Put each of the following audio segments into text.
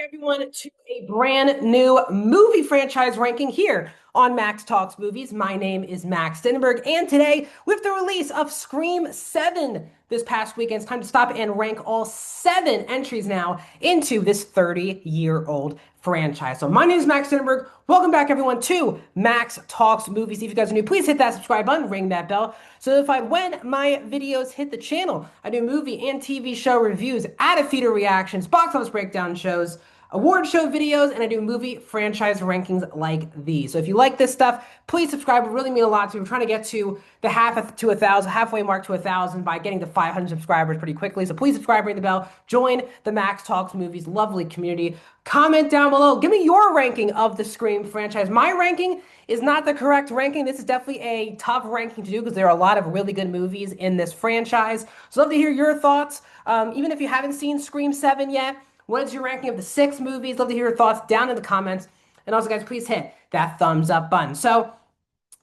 Everyone to a brand new movie franchise ranking here on Max Talks Movies. My name is Max Stenberg, and today, with the release of Scream 7 this past weekend, it's time to stop and rank all 7 entries now into this 30-year-old franchise. So my name is Max Stenberg. Welcome back, everyone, to Max Talks Movies. If you guys are new, please hit that subscribe button, ring that bell, so notified when my videos hit the channel. I do movie and TV show reviews, out-of-theater reactions, box office breakdown shows, award show videos, and I do movie franchise rankings like these. So if you like this stuff, please subscribe. It would really mean a lot to me. We're trying to get to the halfway mark to 1,000 by getting to 500 subscribers pretty quickly. So please subscribe, ring the bell, join the Max Talks Movies lovely community. Comment down below. Give me your ranking of the Scream franchise. My ranking is not the correct ranking. This is definitely a tough ranking to do because there are a lot of really good movies in this franchise. So love to hear your thoughts. Even if you haven't seen Scream 7 yet, what is your ranking of the 6 movies? Love to hear your thoughts down in the comments. And also, guys, please hit that thumbs up button. So,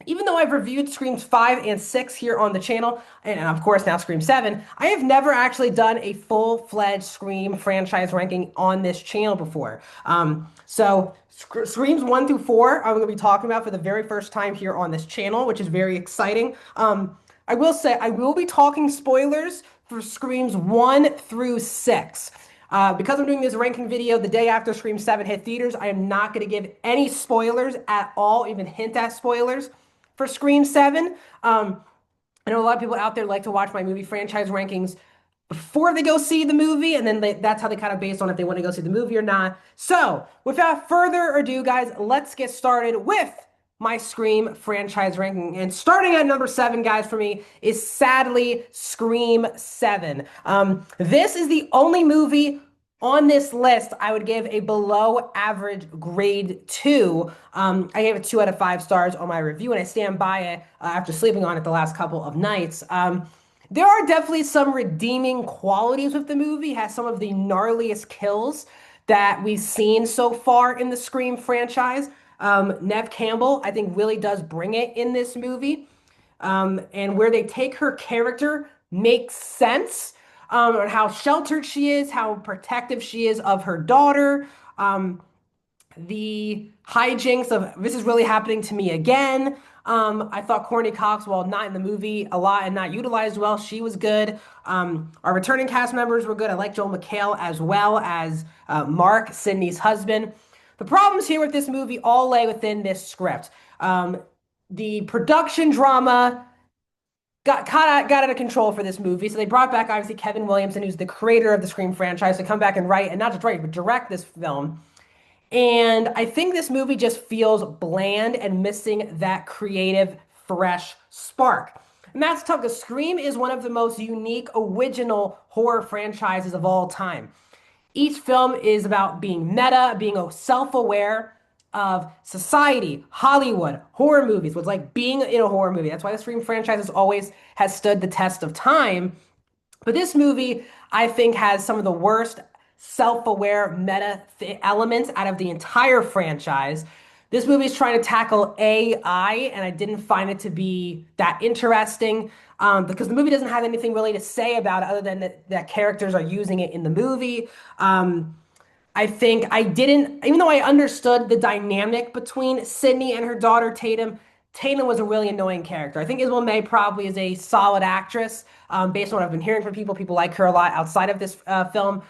even though I've reviewed Screams 5 and 6 here on the channel, and of course now Scream 7, I have never actually done a full-fledged Scream franchise ranking on this channel before. Screams 1 through 4, I'm going to be talking about for the very first time here on this channel, which is very exciting. I will say I will be talking spoilers for Screams 1 through 6. Because I'm doing this ranking video the day after Scream 7 hit theaters, I am not going to give any spoilers at all, even hint at spoilers for Scream 7. I know a lot of people out there like to watch my movie franchise rankings before they go see the movie, and then that's how they kind of base on if they want to go see the movie or not. So, without further ado, guys, let's get started with my Scream franchise ranking. And starting at number 7, guys, for me, is sadly Scream 7. This is the only movie on this list I would give a below average grade to. I gave it 2 out of 5 stars on my review, and I stand by it after sleeping on it the last couple of nights. There are definitely some redeeming qualities with the movie. It has some of the gnarliest kills that we've seen so far in the Scream franchise. Neve Campbell, I think, really does bring it in this movie. And where they take her character makes sense. On how sheltered she is, how protective she is of her daughter. The hijinks of this is really happening to me again. I thought Courteney Cox, while not in the movie a lot and not utilized well, she was good. Our returning cast members were good. I like Joel McHale as well as Mark, Sydney's husband. The problems here with this movie all lay within this script. The production drama got out of control for this movie. So they brought back, obviously, Kevin Williamson, who's the creator of the Scream franchise, to come back and write, and not just write, but direct this film. And I think this movie just feels bland and missing that creative, fresh spark. And that's tough because Scream is one of the most unique, original horror franchises of all time. Each film is about being meta, being self-aware of society, Hollywood, horror movies, what's like being in a horror movie. That's why the Scream franchise always has stood the test of time. But this movie, I think, has some of the worst self-aware meta elements out of the entire franchise. This movie is trying to tackle AI, and I didn't find it to be that interesting because the movie doesn't have anything really to say about it other than that characters are using it in the movie. I think I didn't, even though I understood the dynamic between Sydney and her daughter Tatum, Tatum was a really annoying character. I think Isabel May probably is a solid actress based on what I've been hearing from people. People like her a lot outside of this film.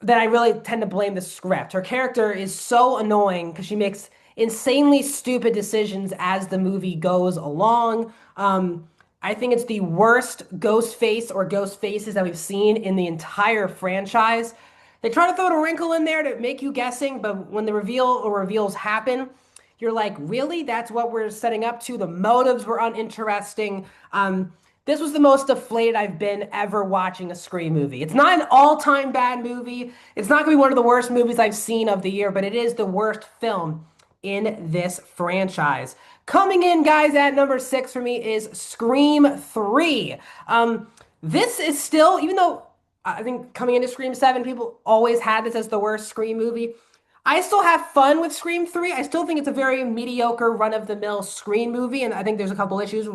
That I really tend to blame the script. Her character is so annoying because she makes insanely stupid decisions as the movie goes along. I think it's the worst ghost face or ghost faces that we've seen in the entire franchise. They try to throw a wrinkle in there to make you guessing, but when the reveal or reveals happen, you're like, really? That's what we're setting up to? The motives were uninteresting. This was the most deflated I've been ever watching a Scream movie. It's not an all-time bad movie. It's not going to be one of the worst movies I've seen of the year, but it is the worst film in this franchise. Coming in, guys, at number 6 for me is Scream 3. This is still, even though I think coming into Scream 7, people always had this as the worst Scream movie. I still have fun with Scream 3. I still think it's a very mediocre, run-of-the-mill Scream movie, and I think there's a couple issues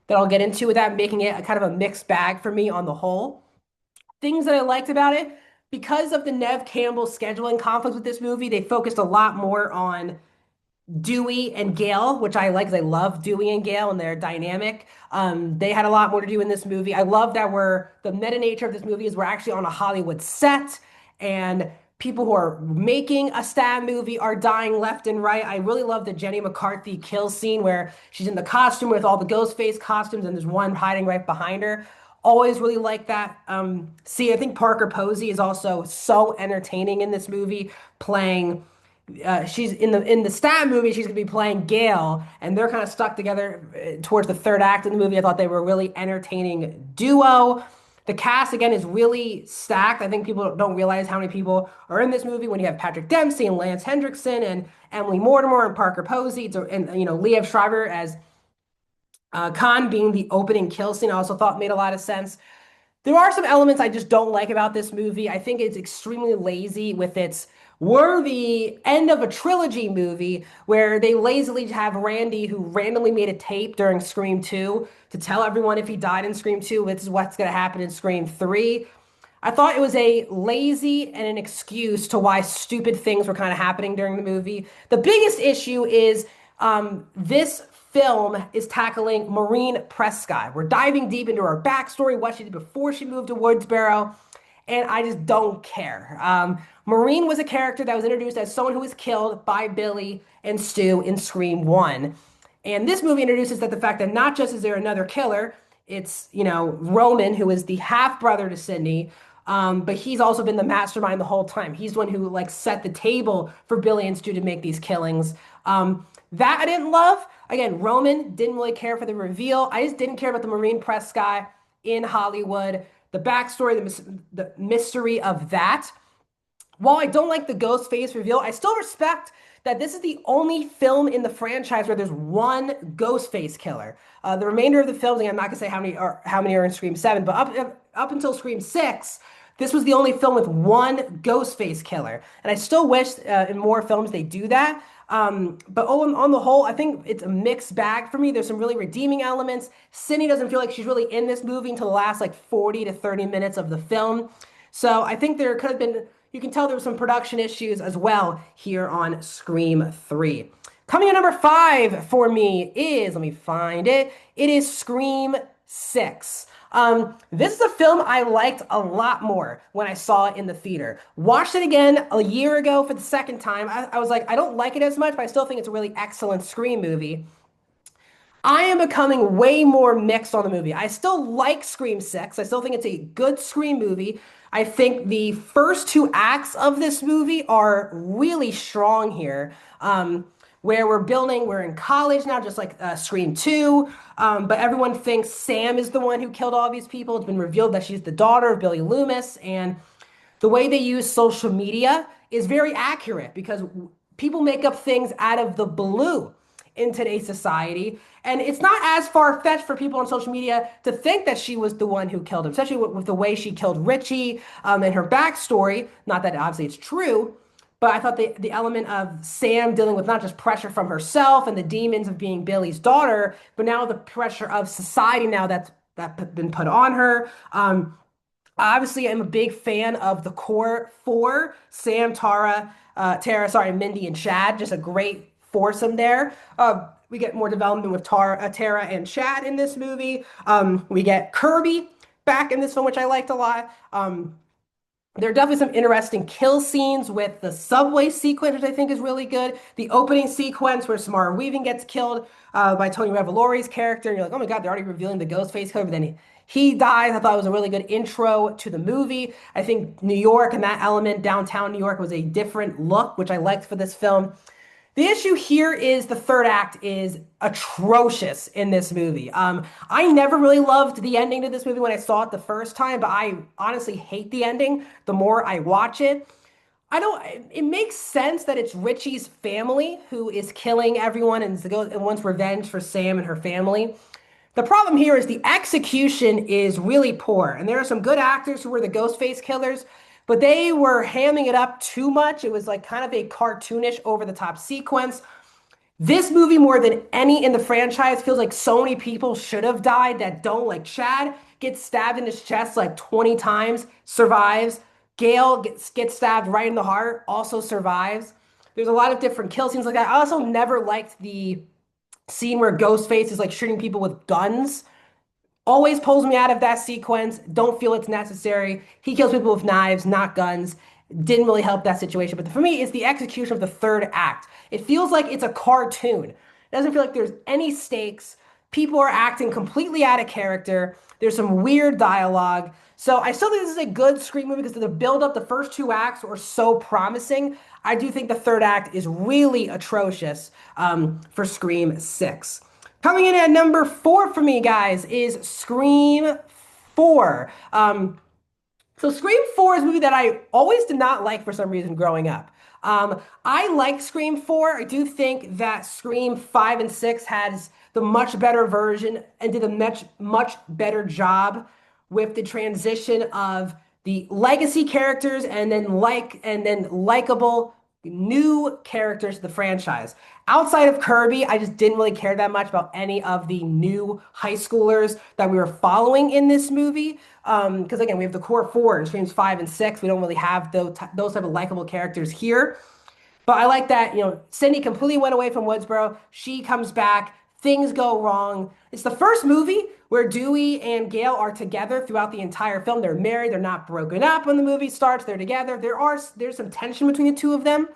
that I'll get into with that, making it a kind of a mixed bag for me on the whole. Things that I liked about it, because of the Nev Campbell scheduling conflicts with this movie, they focused a lot more on Dewey and Gale, which I like 'cause I love Dewey and Gale and their dynamic. They had a lot more to do in this movie. I love that the meta nature of this movie is we're actually on a Hollywood set and people who are making a stab movie are dying left and right. I really love the Jenny McCarthy kill scene where she's in the costume with all the Ghostface costumes and there's one hiding right behind her. Always really like that. See, I think Parker Posey is also so entertaining in this movie, playing she's in the Stab movie. She's gonna be playing Gale, and they're kind of stuck together towards the third act of the movie. I thought they were a really entertaining duo. The cast again is really stacked. I think people don't realize how many people are in this movie when you have Patrick Dempsey and Lance Hendrickson and Emily Mortimer and Parker Posey and Liev Schreiber as Khan being the opening kill scene. I also thought made a lot of sense. There are some elements I just don't like about this movie. I think it's extremely lazy with its we're the end of a trilogy movie where they lazily have Randy, who randomly made a tape during Scream 2 to tell everyone if he died in Scream 2, this is what's going to happen in Scream 3. I thought it was a lazy and an excuse to why stupid things were kind of happening during the movie. The biggest issue is this film is tackling Maureen Prescott. We're diving deep into her backstory, what she did before she moved to Woodsboro, and I just don't care. Maureen was a character that was introduced as someone who was killed by Billy and Stu in Scream 1. And this movie introduces that the fact that not just is there another killer, it's, Roman, who is the half brother to Sidney, but he's also been the mastermind the whole time. He's the one who set the table for Billy and Stu to make these killings. That I didn't love. Again, Roman didn't really care for the reveal. I just didn't care about the Maureen Prescott in Hollywood, the backstory, the mystery of that. While I don't like the ghost face reveal, I still respect that this is the only film in the franchise where there's one ghost face killer. The remainder of the films, I'm not gonna say how many are in Scream 7, but up until Scream 6, this was the only film with one ghost face killer. And I still wish in more films they do that. But on the whole, I think it's a mixed bag for me. There's some really redeeming elements. Sidney doesn't feel like she's really in this movie until the last 40 to 30 minutes of the film. So I think there could have been, you can tell there were some production issues as well here on Scream 3. Coming in number 5 for me is, let me find it, it is Scream 6. This is a film I liked a lot more when I saw it in the theater. Watched it again a year ago for the second time. I was like, I don't like it as much, but I still think it's a really excellent Scream movie. I am becoming way more mixed on the movie. I still like Scream 6. I still think it's a good Scream movie. I think the first two acts of this movie are really strong here. Where we're in college now, just like Scream 2. But everyone thinks Sam is the one who killed all these people. It's been revealed that she's the daughter of Billy Loomis. And the way they use social media is very accurate because people make up things out of the blue in today's society. And it's not as far-fetched for people on social media to think that she was the one who killed him, especially with the way she killed Richie and her backstory. Not that obviously it's true, but I thought the element of Sam dealing with not just pressure from herself and the demons of being Billy's daughter, but now the pressure of society now that's been put on her. Obviously, I'm a big fan of the core four, Sam, Mindy, and Chad. Just a great foursome there. We get more development with Tara and Chad in this movie. We get Kirby back in this film, which I liked a lot. There are definitely some interesting kill scenes with the subway sequence, which I think is really good. The opening sequence where Samara Weaving gets killed by Tony Revolori's character. And you're like, oh my God, they're already revealing the Ghostface killer. But then he dies. I thought it was a really good intro to the movie. I think New York and that element, downtown New York, was a different look, which I liked for this film. The issue here is the third act is atrocious in this movie. I never really loved the ending to this movie when I saw it the first time, but I honestly hate the ending the more I watch it. It makes sense that it's Richie's family who is killing everyone and wants revenge for Sam and her family. The problem here is the execution is really poor, and there are some good actors who were the Ghostface killers, but they were hamming it up too much. It was kind of a cartoonish, over-the-top sequence. This movie, more than any in the franchise, feels like so many people should have died that don't. Like Chad gets stabbed in his chest 20 times, survives. Gale gets stabbed right in the heart, also survives. There's a lot of different kill scenes like that. I also never liked the scene where Ghostface is like shooting people with guns. Always pulls me out of that sequence. Don't feel it's necessary. He kills people with knives, not guns. Didn't really help that situation. But for me, it's the execution of the third act. It feels like it's a cartoon. It doesn't feel like there's any stakes. People are acting completely out of character. There's some weird dialogue. So I still think this is a good Scream movie because the build up, the first two acts were so promising. I do think the third act is really atrocious for Scream 6. Coming in at number 4 for me, guys, is Scream 4. So Scream 4 is a movie that I always did not like for some reason growing up. I like Scream 4. I do think that Scream 5 and 6 has the much better version and did a much better job with the transition of the legacy characters and then likable new characters to the franchise. Outside of Kirby, I just didn't really care that much about any of the new high schoolers that we were following in this movie. Because again, we have the core four in Screams 5 and 6. We don't really have those type of likable characters here. But I like that, Cindy completely went away from Woodsboro. She comes back. Things go wrong. It's the first movie where Dewey and Gale are together throughout the entire film. They're married. They're not broken up when the movie starts. They're together. There's some tension between the two of them,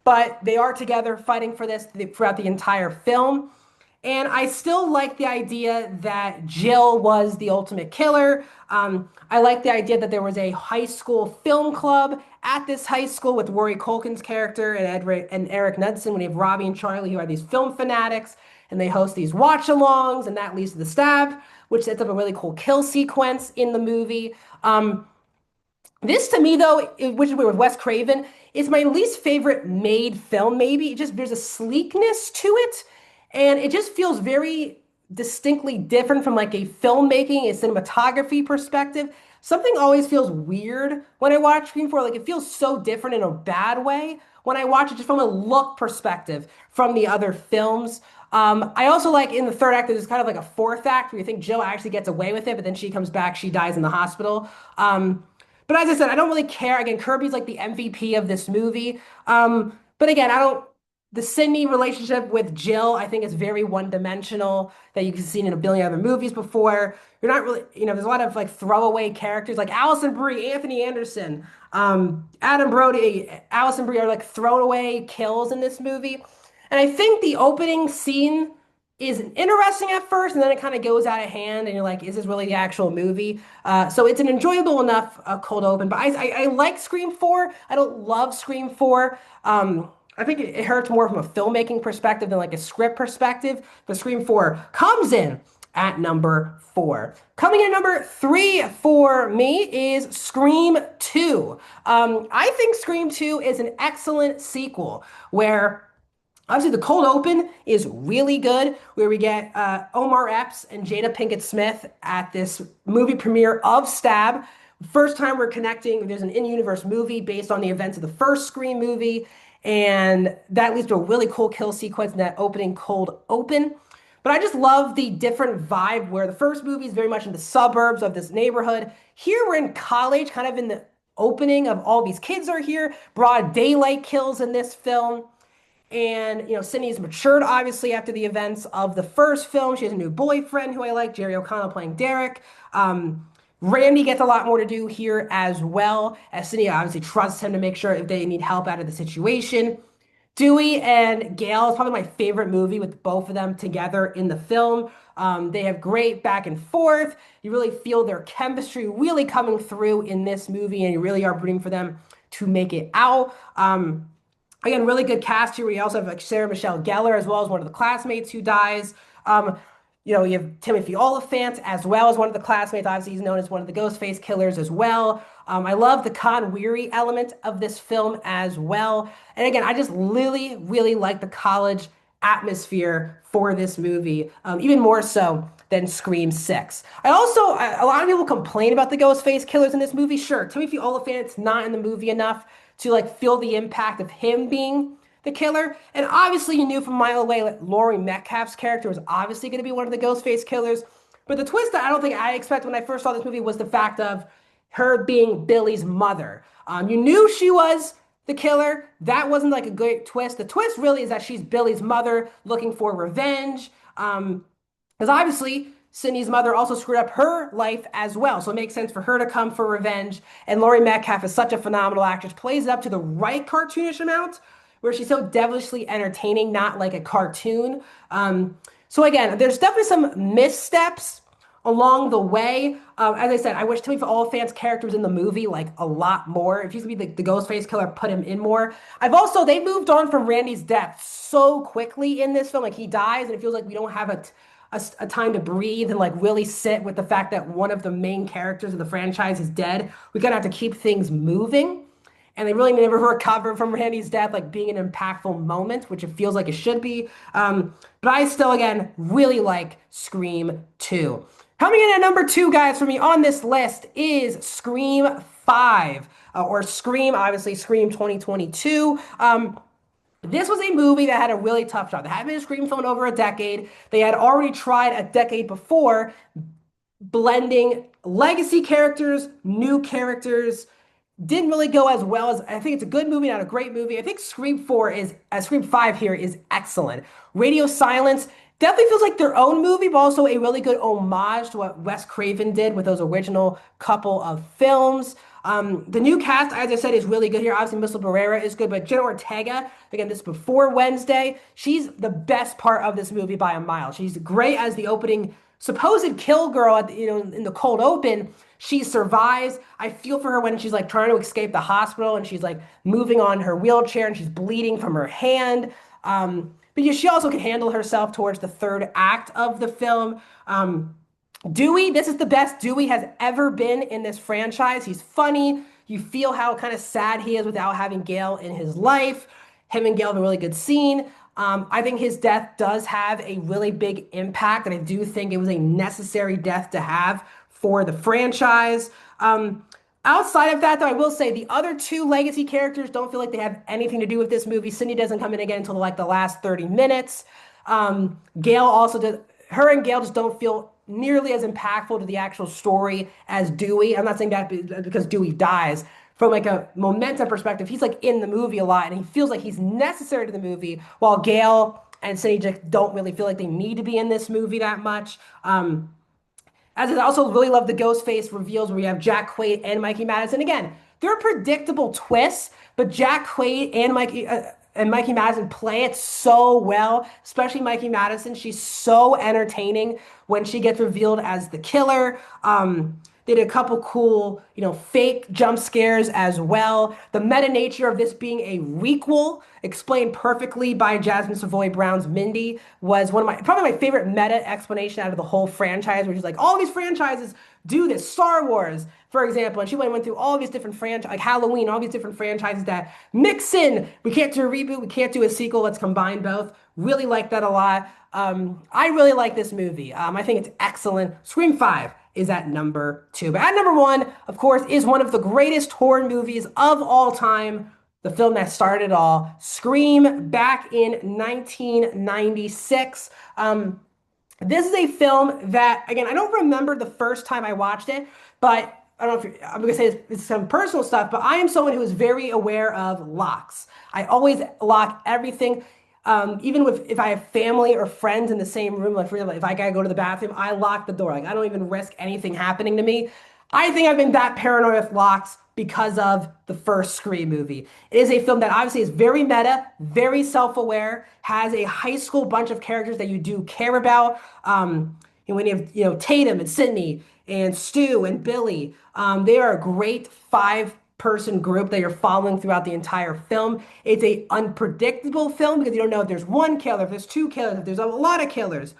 but they are together fighting for this throughout the entire film. And I still like the idea that Jill was the ultimate killer. I like the idea that there was a high school film club at this high school with Rory Culkin's character and Eric Knudsen. When you have Robbie and Charlie, who are these film fanatics, and they host these watch-alongs, and that leads to the stab, which sets up a really cool kill sequence in the movie. This to me, though, which is with Wes Craven, is my least favorite made film. Maybe there's a sleekness to it, and it just feels very distinctly different from like a filmmaking, a cinematography perspective. Something always feels weird when I watch Scream 4. Like it feels so different in a bad way when I watch it just from a look perspective from the other films. I also like in the third act, there's kind of like a fourth act where you think Jill actually gets away with it, but then she comes back, she dies in the hospital. But as I said, I don't really care. Again, Kirby's like the MVP of this movie. But again, I don't. The Sydney relationship with Jill, I think, is very one-dimensional that you can see in a billion other movies before. You're not really, there's a lot of like throwaway characters like Allison Brie, Anthony Anderson, Adam Brody, Allison Brie are like throwaway kills in this movie. And I think the opening scene is interesting at first, and then it kind of goes out of hand, and you're like, is this really the actual movie? So it's an enjoyable enough cold open. But I like Scream 4. I don't love Scream 4. I think it hurts more from a filmmaking perspective than like a script perspective. But Scream 4 comes in at number 4. Coming in number 3 for me is Scream 2. I think Scream 2 is an excellent sequel where obviously the cold open is really good, where we get Omar Epps and Jada Pinkett Smith at this movie premiere of Stab. First time we're connecting, there's an in-universe movie based on the events of the first Scream movie. And that leads to a really cool kill sequence in that opening cold open. But I just love the different vibe where the first movie is very much in the suburbs of this neighborhood. Here we're in college, kind of in the opening of all these kids are here. Broad daylight kills in this film. And, Sydney's matured, obviously, after the events of the first film. She has a new boyfriend who I like, Jerry O'Connell playing Derek. Randy gets a lot more to do here as well, as Sydney obviously trusts him to make sure if they need help out of the situation. Dewey and Gale is probably my favorite movie with both of them together in the film. They have great back and forth. You really feel their chemistry really coming through in this movie, and you really are rooting for them to make it out. Again, really good cast here. We also have like Sarah Michelle Gellar as well as one of the classmates who dies. You have Timothy Olyphant as well as one of the classmates. Obviously, he's known as one of the Ghostface killers as well. I love the Con Weary element of this film as well. And again, I just really, really like the college atmosphere for this movie, even more so than Scream 6. A lot of people complain about the Ghostface killers in this movie. Sure, Timothy Olyphant's not in the movie enough to like feel the impact of him being the killer. And obviously you knew from a mile away that Laurie Metcalf's character was obviously going to be one of the Ghostface killers. But the twist that I don't think I expected when I first saw this movie was the fact of her being Billy's mother. You knew she was the killer. That wasn't like a great twist. The twist really is that she's Billy's mother looking for revenge. Because obviously, Sydney's mother also screwed up her life as well. So it makes sense for her to come for revenge. And Laurie Metcalf is such a phenomenal actress, plays it up to the right cartoonish amount, where she's so devilishly entertaining, not like a cartoon. So again, there's definitely some missteps along the way. As I said, I wish Timothy Olyphant's character was in the movie like a lot more. If he's gonna be the Ghostface killer, put him in more. They moved on from Randy's death so quickly in this film. Like he dies, and it feels like we don't have a time to breathe and like really sit with the fact that one of the main characters of the franchise is dead. We kind of have to keep things moving. And they really never recover from Randy's death, like being an impactful moment, which it feels like it should be. But I still, again, really like Scream 2. Coming in at number 2, guys, for me on this list is Scream 5, or Scream, obviously, Scream 2022. This was a movie that had a really tough job. They hadn't been a Scream film in over a decade. They had already tried a decade before blending legacy characters, new characters. Didn't really go as well as I think it's a good movie, not a great movie. I think Scream 5 here is excellent. Radio Silence definitely feels like their own movie, but also a really good homage to what Wes Craven did with those original couple of films. The new cast, as I said, is really good here. Obviously, Missile Barrera is good, but Jenna Ortega, again, this is before Wednesday. She's the best part of this movie by a mile. She's great as the opening supposed kill girl at in the cold open. She survives. I feel for her when she's like trying to escape the hospital and she's like moving on her wheelchair and she's bleeding from her hand. But yeah, she also can handle herself towards the third act of the film. Dewey, this is the best Dewey has ever been in this franchise. He's funny. You feel how kind of sad he is without having Gale in his life. Him and Gale have a really good scene. I think his death does have a really big impact, and I do think it was a necessary death to have for the franchise. Outside of that, though, I will say the other two legacy characters don't feel like they have anything to do with this movie. Sydney doesn't come in again until like the last 30 minutes. Gale also does. Her and Gale just don't feel nearly as impactful to the actual story as Dewey. I'm not saying that because Dewey dies. From like a momentum perspective, he's like in the movie a lot, and he feels like he's necessary to the movie, while Gale and Sydney just don't really feel like they need to be in this movie that much. As I also really love the Ghostface reveals where we have Jack Quaid and Mikey Madison. Again, they're predictable twists, but Jack Quaid and Mikey Madison play it so well, especially Mikey Madison. She's so entertaining when she gets revealed as the killer. They did a couple cool, fake jump scares as well. The meta nature of this being a requel, explained perfectly by Jasmine Savoy Brown's Mindy, was probably my favorite meta explanation out of the whole franchise, where she's like, all these franchises do this. Star Wars, for example, and she went through all these different franchises, like Halloween, all these different franchises that mix in. We can't do a reboot, we can't do a sequel. Let's combine both. Really like that a lot. I really like this movie. I think it's excellent. Scream 5 is at number 2. But at number 1, of course, is one of the greatest horror movies of all time, the film that started it all, Scream, back in 1996. This is a film that, again, I don't remember the first time I watched it, but I don't know if I'm going to say it's some personal stuff, but I am someone who is very aware of locks. I always lock everything. Even if I have family or friends in the same room, like for example, if I gotta go to the bathroom, I lock the door. Like I don't even risk anything happening to me. I think I've been that paranoid with locks because of the first Scream movie. It is a film that obviously is very meta, very self-aware, has a high school bunch of characters that you do care about. And when you have Tatum and Sydney and Stu and Billy, they are a great five-person group that you're following throughout the entire film. It's a unpredictable film because you don't know if there's one killer, if there's two killers, if there's a lot of killers.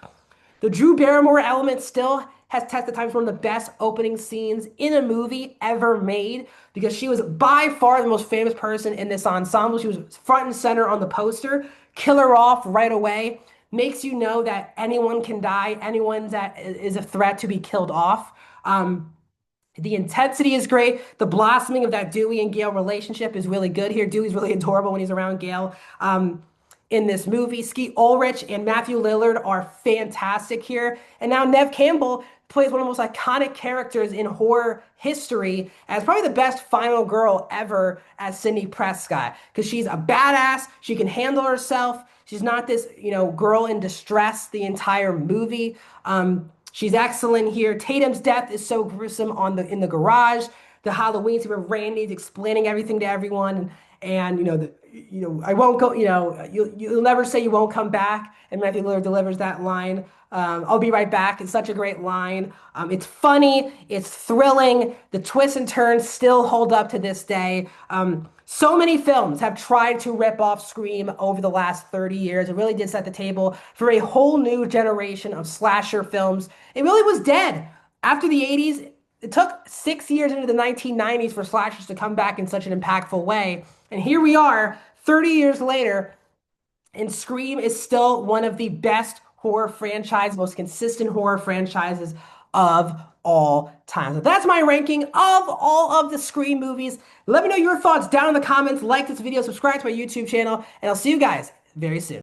The Drew Barrymore element still has tested time as one of the best opening scenes in a movie ever made because she was by far the most famous person in this ensemble. She was front and center on the poster. Kill her off right away. Makes you know that anyone can die. Anyone that is a threat to be killed off. The intensity is great. The blossoming of that Dewey and Gale relationship is really good here. Dewey's really adorable when he's around Gale. in this movie. Skeet Ulrich and Matthew Lillard are fantastic here. And now Neve Campbell plays one of the most iconic characters in horror history as probably the best final girl ever as Sidney Prescott because she's a badass. She can handle herself. She's not this, girl in distress the entire movie. She's excellent here. Tatum's death is so gruesome in the garage. The Halloween scene where Randy's explaining everything to everyone, and I won't go. You'll never say you won't come back. And Matthew Lillard delivers that line. I'll be right back. It's such a great line. It's funny. It's thrilling. The twists and turns still hold up to this day. So many films have tried to rip off Scream over the last 30 years. It really did set the table for a whole new generation of slasher films. It really was dead. After the 80s, it took 6 years into the 1990s for slashers to come back in such an impactful way. And here we are, 30 years later, and Scream is still one of the best horror franchises, most consistent horror franchises of all time. So that's my ranking of all of the Scream movies. Let me know your thoughts down in the comments. Like this video, subscribe to my YouTube channel, and I'll see you guys very soon.